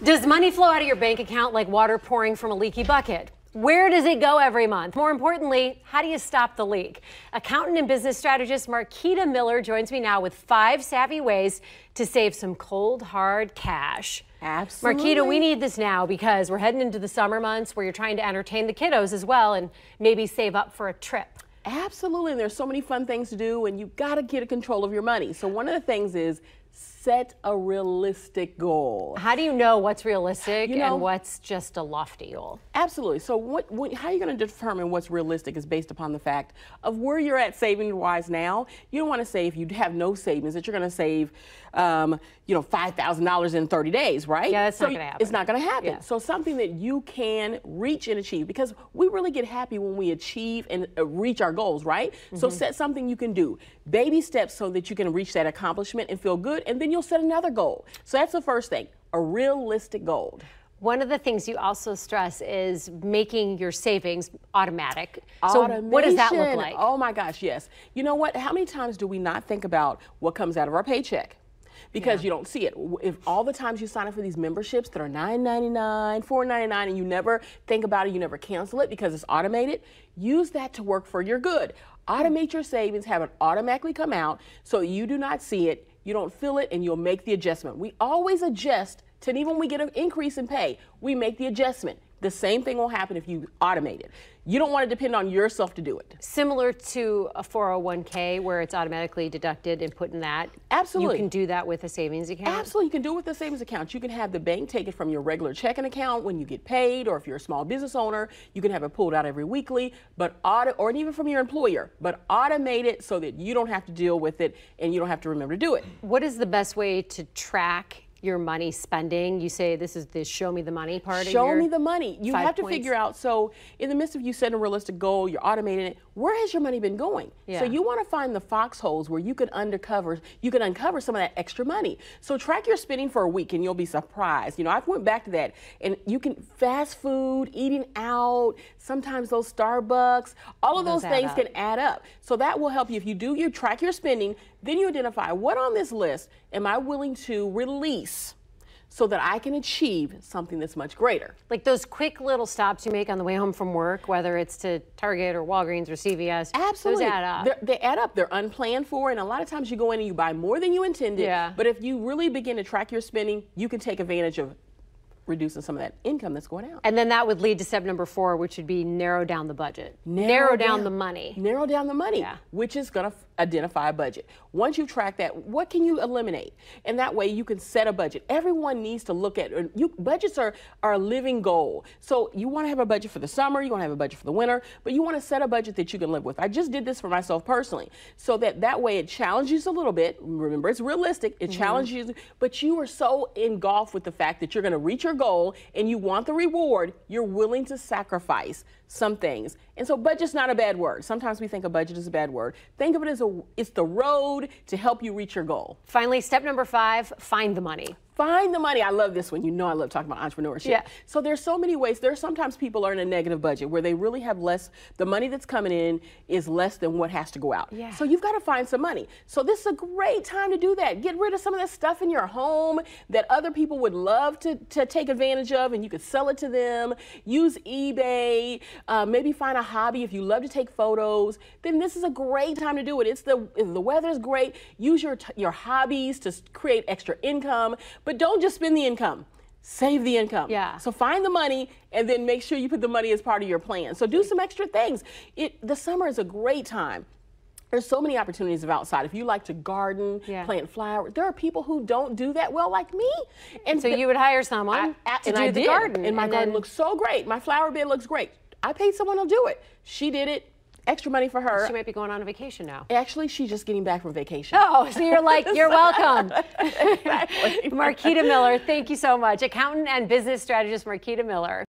Does money flow out of your bank account like water pouring from a leaky bucket? Where does it go every month? More importantly, how do you stop the leak? Accountant and business strategist Marquita Miller joins me now with 5 savvy ways to save some cold, hard cash. Absolutely. Marquita, we need this now because we're heading into the summer months where you're trying to entertain the kiddos as well and maybe save up for a trip. Absolutely, and there's so many fun things to do, and you've got to get a control of your money. So one of the things is set a realistic goal. How do you know what's realistic and what's just a lofty goal? Absolutely. So how you're going to determine what's realistic is based upon the fact of where you're at saving-wise now. You don't want to say if you have no savings that you're going to save, $5,000 in 30 days, right? Yeah, that's not going to happen. It's not going to happen. Yeah. So something that you can reach and achieve, because we really get happy when we achieve and reach our goals, right? So set something you can do. Baby steps so that you can reach that accomplishment and feel good, and then you'll set another goal. So that's the first thing, a realistic goal. One of the things you also stress is making your savings automatic. So what does that look like? Oh my gosh, yes. You know what? How many times do we not think about what comes out of our paycheck? Because you don't see it. If all the times you sign up for these memberships that are $9.99, $4.99, and you never think about it, you never cancel it because it's automated, use that to work for your good. Automate your savings, have it automatically come out so you do not see it, you don't feel it, and you'll make the adjustment. We always adjust to, even when we get an increase in pay, we make the adjustment. The same thing will happen if you automate it. You don't want to depend on yourself to do it. Similar to a 401k where it's automatically deducted and put in that. Absolutely. You can do that with a savings account? Absolutely. You can do it with a savings account. You can have the bank take it from your regular checking account when you get paid, or if you're a small business owner, you can have it pulled out every weekly, or even from your employer, but automate it so that you don't have to deal with it and you don't have to remember to do it. What is the best way to track your money spending? You say this is the show me the money part of your Show me the money. You have to 5 points. figure out, so in the midst of you setting a realistic goal, you're automating it, where has your money been going? Yeah. So you want to find the foxholes where you can uncover some of that extra money. So track your spending for a week and you'll be surprised. I went back to that, and you can fast food, eating out, sometimes those Starbucks, all of those things can add up. So that will help you. If you track your spending, then you identify what on this list am I willing to release so that I can achieve something that's much greater. Like those quick little stops you make on the way home from work, whether it's to Target or Walgreens or CVS. Absolutely. Those add up. They add up. They're unplanned for, and a lot of times you go in and you buy more than you intended. Yeah. But if you really begin to track your spending, you can take advantage of reducing some of that income that's going out. And then that would lead to step number 4, which would be narrow down the budget. Narrow down the money. Narrow down the money, which is going to identify a budget. Once you track that, what can you eliminate? And that way you can set a budget. Everyone needs to look at, budgets are a living goal. So you want to have a budget for the summer, you want to have a budget for the winter, but you want to set a budget that you can live with. I just did this for myself personally, so that way it challenges you a little bit. Remember, it's realistic, it challenges you, but you are so engulfed with the fact that you're going to reach your goal and you want the reward, you're willing to sacrifice some things. And so budget's not a bad word. Sometimes we think a budget is a bad word. Think of it as it's the road to help you reach your goal. Finally, step number 5, find the money. Find the money. I love this one. I love talking about entrepreneurship. Yeah. So there's so many ways. There's sometimes people are in a negative budget where they really have less, the money that's coming in is less than what has to go out. Yeah. So you've got to find some money. So this is a great time to do that. Get rid of some of that stuff in your home that other people would love to take advantage of, and you could sell it to them. Use eBay. Maybe find a hobby. If you love to take photos, then this is a great time to do it. If the weather's great, use your hobbies to create extra income. But don't just spend the income. Save the income. Yeah. So find the money and then make sure you put the money as part of your plan. So do some extra things. The summer is a great time. There's so many opportunities of outside. If you like to garden, plant flowers, there are people who don't do that well like me. And so you would hire someone to do the garden. And my garden looks so great. My flower bed looks great. I paid someone to do it. She did it. Extra money for her. She might be going on a vacation now. Actually, she's just getting back from vacation. Oh, so you're like, you're welcome. Exactly. Marquita Miller, thank you so much. Accountant and business strategist Marquita Miller.